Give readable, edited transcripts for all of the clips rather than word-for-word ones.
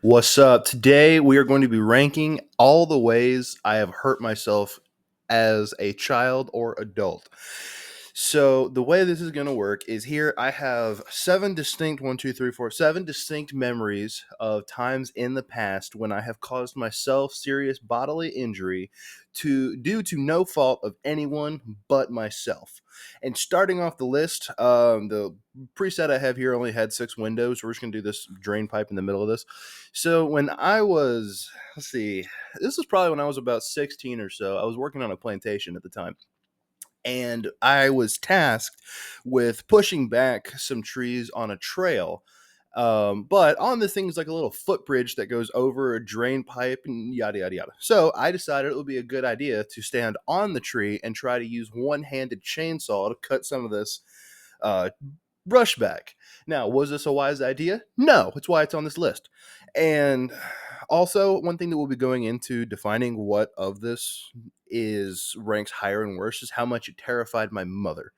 What's up? Today we are going to be ranking all the ways I have hurt myself as a child or adult. So the way this is going to work is here I have seven distinct memories of times in the past when I have caused myself serious bodily injury to due to no fault of anyone but myself. And starting off the list, the preset I have here only had 6 windows. We're just going to do this drain pipe in the middle of this. So when I was, let's see, this was probably when I was about 16 or so. I was working on a plantation at the time. And I was tasked with pushing back some trees on a trail. But on the things like a little footbridge that goes over a drain pipe and yada, yada, yada. So I decided it would be a good idea to stand on the tree and try to use one handed chainsaw to cut some of this uh, brush back. Now, was this a wise idea? No, it's why it's on this list. And also, one thing that we'll be going into defining what of this is ranks higher and worse is how much it terrified my mother.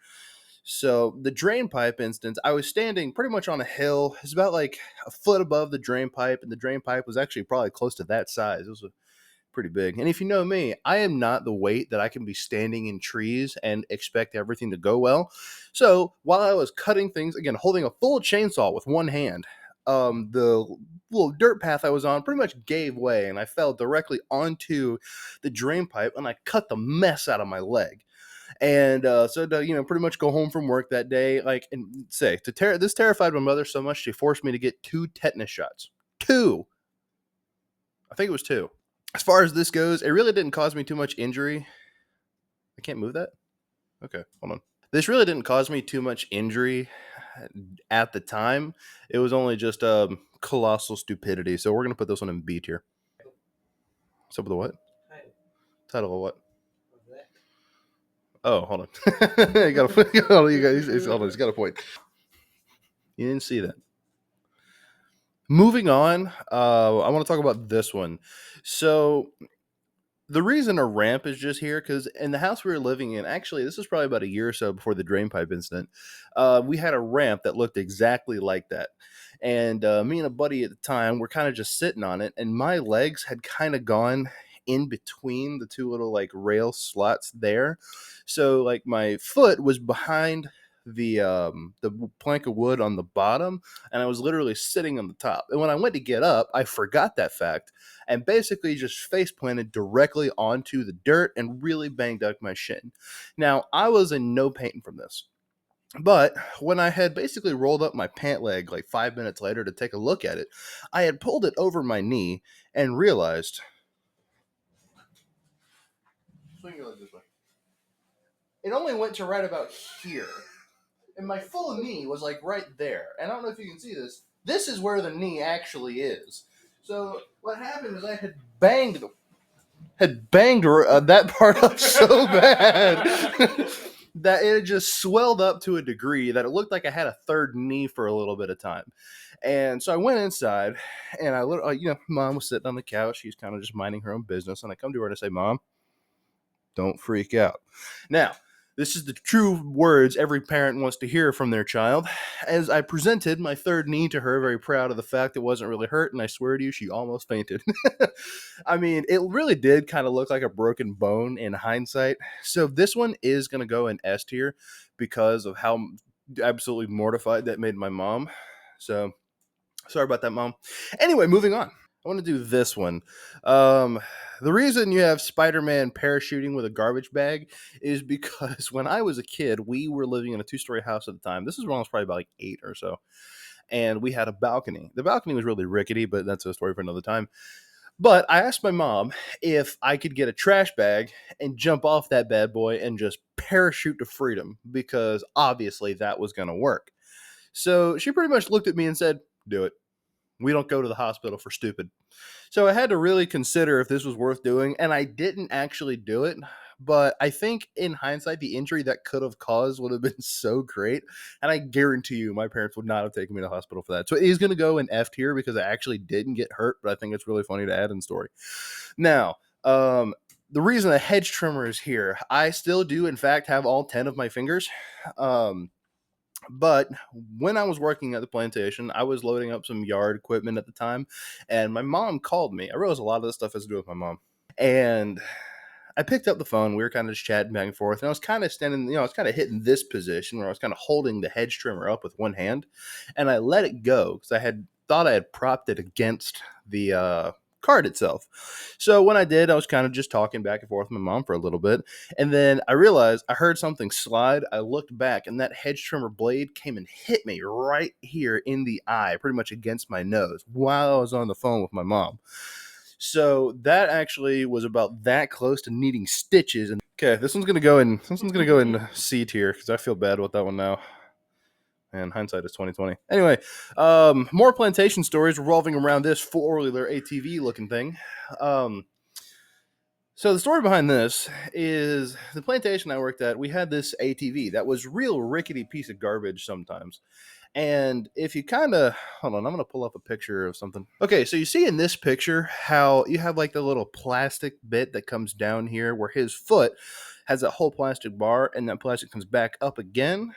So, the drain pipe instance, I was standing pretty much on a hill. It's about like a foot above the drain pipe, and the drain pipe was actually probably close to that size. It was pretty big. And if you know me, I am not the weight that I can be standing in trees and expect everything to go well. So while I was cutting things, again, holding a full chainsaw with one hand, the little dirt path I was on pretty much gave way and I fell directly onto the drain pipe and I cut the mess out of my leg. And so to pretty much go home from work that day, like and say this terrified my mother so much she forced me to get 2 tetanus shots. Two, I think it was two. As far as this goes, it really didn't cause me too much injury. I can't move that? Okay, hold on. This really didn't cause me too much injury at the time. It was only just colossal stupidity. So we're going to put this one in B tier. What's up with the what? Title of what? Oh, hold on. You got hold on, he's got a point. You didn't see that. Moving on, I want to talk about this one. So the reason a ramp is just here because in the house we were living in, actually, this was probably about a year or so before the drain pipe incident. We had a ramp that looked exactly like that, and me and a buddy at the time were kind of just sitting on it, and my legs had kind of gone in between the two little like rail slots there, so like my foot was behind the plank of wood on the bottom and I was literally sitting on the top, and when I went to get up I forgot that fact and basically just face planted directly onto the dirt and really banged up my shin. Now, I was in no pain from this. But when I had basically rolled up my pant leg like 5 minutes later to take a look at it, I had pulled it over my knee and realized. Swing your leg this way. It only went to right about here. And my full knee was like right there. And I don't know if you can see this. This is where the knee actually is. So what happened is I had banged that part up so bad that it just swelled up to a degree that it looked like I had a third knee for a little bit of time. And so I went inside, and Mom was sitting on the couch. She's kind of just minding her own business. And I come to her and I say, Mom, don't freak out. Now, this is the true words every parent wants to hear from their child. As I presented my third knee to her, very proud of the fact it wasn't really hurt, and I swear to you, she almost fainted. I mean, it really did kind of look like a broken bone in hindsight. So this one is going to go in S tier because of how absolutely mortified that made my mom. So sorry about that, Mom. Anyway, moving on. I want to do this one. Um, the reason you have Spider-Man parachuting with a garbage bag is because when I was a kid, we were living in a 2-story house at the time. This is when I was probably about like 8 or so, and we had a balcony. The balcony was really rickety, but that's a story for another time. But I asked my mom if I could get a trash bag and jump off that bad boy and just parachute to freedom because obviously that was going to work. So she pretty much looked at me and said, "Do it. We don't go to the hospital for stupid." So I had to really consider if this was worth doing, and I didn't actually do it. But I think in hindsight, the injury that could have caused would have been so great. And I guarantee you, my parents would not have taken me to the hospital for that. So it is going to go in F tier because I actually didn't get hurt, but I think it's really funny to add in the story. Now, the reason the hedge trimmer is here, I still do, in fact, have all 10 of my fingers. Um, But when I was working at the plantation, I was loading up some yard equipment at the time, and my mom called me. I realized a lot of this stuff has to do with my mom. And I picked up the phone. We were kind of just chatting back and forth, and I was kind of standing, I was kind of hitting this position where I was kind of holding the hedge trimmer up with one hand, and I let it go because I had thought I had propped it against the cart itself. So when I did, I was kind of just talking back and forth with my mom for a little bit, and then I realized I heard something slide. I looked back, and that hedge trimmer blade came and hit me right here in the eye, pretty much against my nose, while I was on the phone with my mom. So that actually was about that close to needing stitches. And okay, this one's gonna go in C tier because I feel bad about that one now. And hindsight is 2020. Anyway, more plantation stories revolving around this four-wheeler ATV looking thing. Um, so the story behind this is the plantation I worked at. We had this ATV that was real rickety piece of garbage sometimes. And if you kind of hold on, I'm gonna pull up a picture of something. Okay, so you see in this picture how you have like the little plastic bit that comes down here where his foot has that whole plastic bar and that plastic comes back up again.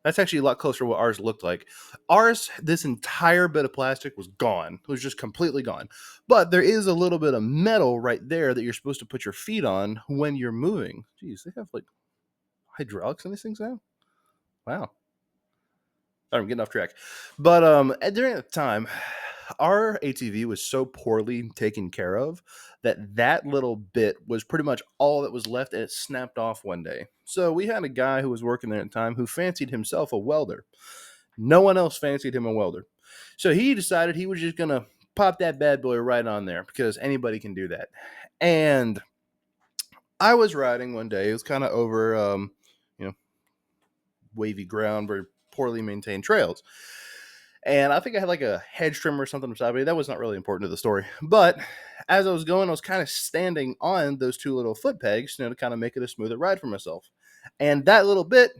That's actually a lot closer to what ours looked like. Ours, this entire bit of plastic was gone. It was just completely gone. But there is a little bit of metal right there that you're supposed to put your feet on when you're moving. Jeez, they have like hydraulics in these things now? Wow. I'm getting off track. But during the time, our ATV was so poorly taken care of that that little bit was pretty much all that was left, and it snapped off one day. So we had a guy who was working there at the time who fancied himself a welder. No one else fancied him a welder. So he decided he was just going to pop that bad boy right on there because anybody can do that. And I was riding one day. It was kind of over, you know, wavy ground, very poorly maintained trails. And I think I had like a hedge trimmer or something beside me. That was not really important to the story. But as I was going, I was kind of standing on those two little foot pegs, to kind of make it a smoother ride for myself. And that little bit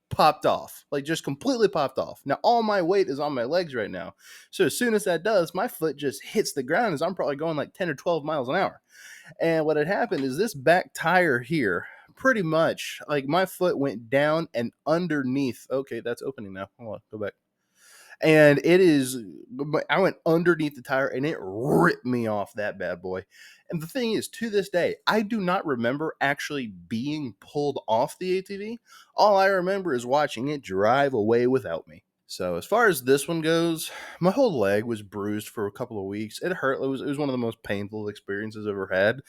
popped off, like just completely popped off. Now, all my weight is on my legs right now. So as soon as that does, my foot just hits the ground as I'm probably going like 10 or 12 miles an hour. And what had happened is this back tire here, pretty much like my foot went down and underneath. Okay, that's opening now. Hold on, go back, and it is, I went underneath the tire and it ripped me off that bad boy. And the thing is, to this day, I do not remember actually being pulled off the ATV. All I remember is watching it drive away without me. So as far as this one goes, my whole leg was bruised for a couple of weeks. It hurt. It was one of the most painful experiences I've ever had.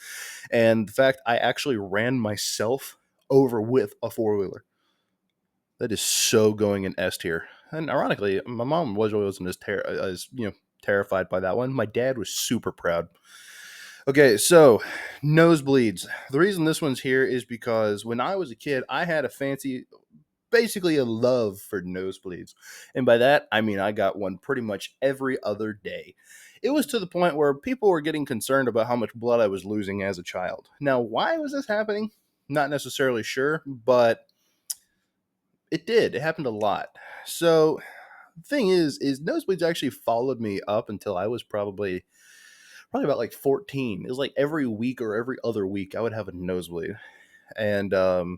And the fact I actually ran myself over with a four-wheeler, that is so going in S tier. And ironically, my mom wasn't as terrified by that one. My dad was super proud. Okay, so nosebleeds. The reason this one's here is because when I was a kid, I had basically a love for nosebleeds. And by that, I mean I got one pretty much every other day. It was to the point where people were getting concerned about how much blood I was losing as a child. Now, why was this happening? Not necessarily sure, but it did. It happened a lot. So the thing is nosebleeds actually followed me up until I was probably about like 14. It was like every week or every other week I would have a nosebleed. And so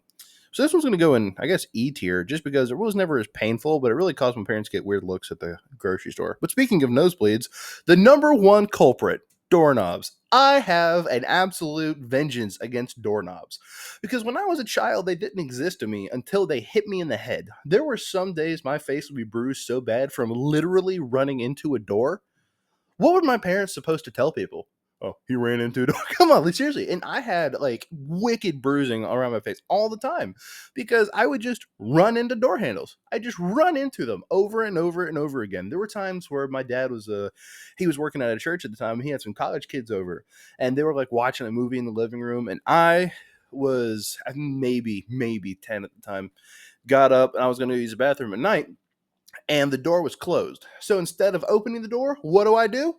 this one's going to go in, I guess, E tier, just because it was never as painful, but it really caused my parents to get weird looks at the grocery store. But speaking of nosebleeds, the number one culprit, doorknobs. I have an absolute vengeance against doorknobs because when I was a child, they didn't exist to me until they hit me in the head. There were some days my face would be bruised so bad from literally running into a door. What were my parents supposed to tell people? Oh, he ran into it. Come on, like, seriously. And I had like wicked bruising around my face all the time because I would just run into door handles. I just run into them over and over and over again. There were times where my dad was he was working at a church at the time. And he had some college kids over, and they were like watching a movie in the living room, and I was maybe 10 at the time. Got up and I was going to use the bathroom at night, and the door was closed. So instead of opening the door, what do?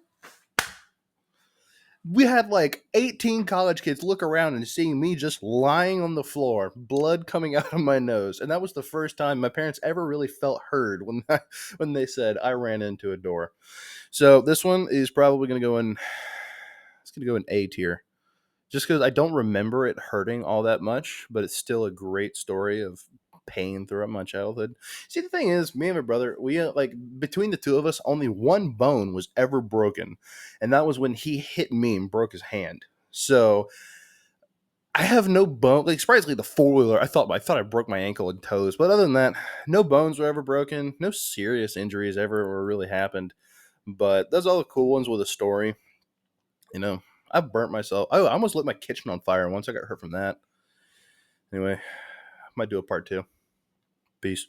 We had like 18 college kids look around and seeing me just lying on the floor, blood coming out of my nose. And that was the first time my parents ever really felt heard when they said I ran into a door. So this one is probably going to go in, it's going to go in A tier. Just because I don't remember it hurting all that much, but it's still a great story of pain throughout my childhood. See, the thing is, me and my brother, we like between the two of us, only one bone was ever broken, and that was when he hit me and broke his hand. So I have no bone. Like surprisingly, the 4 wheeler, I thought I broke my ankle and toes, but other than that, no bones were ever broken. No serious injuries ever or really happened. But those are all the cool ones with a story. You know, I burnt myself. Oh, I almost lit my kitchen on fire once. I got hurt from that. Anyway, might do a part two. Peace.